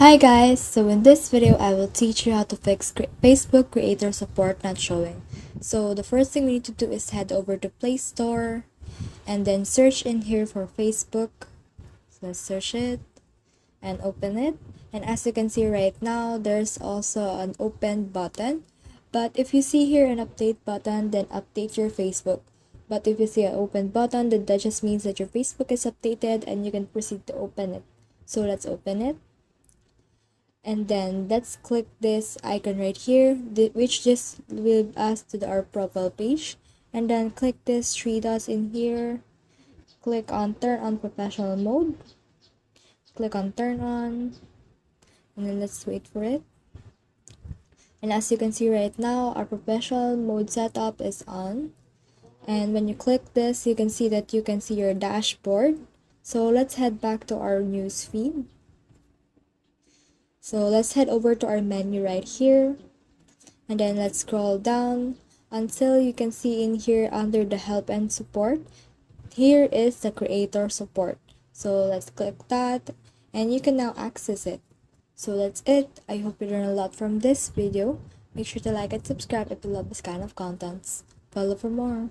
Hi guys, so in this video I will teach you how to fix Facebook creator support not showing. So the first thing we need to do is head over to Play Store and then search in here for Facebook. So let's search it and open it. And as you can see right now, there's also an open button. But if you see here an update button, then update your Facebook. But if you see an open button, then that just means that your Facebook is updated and you can proceed to open it. So let's open it. And then let's click this icon right here, which just will us to our profile page. And then click this three dots in here, click on turn on professional mode, click on turn on, and then let's wait for it. And as you can see right now, our professional mode setup is on. And when you click this, you can see that you can see your dashboard. So let's head back to our news feed. So let's head over to our menu right here. And then let's scroll down until you can see in here under the help and support. Here is the creator support. So let's click that and you can now access it. So that's it. I hope you learned a lot from this video. Make sure to like and subscribe if you love this kind of contents. Follow for more.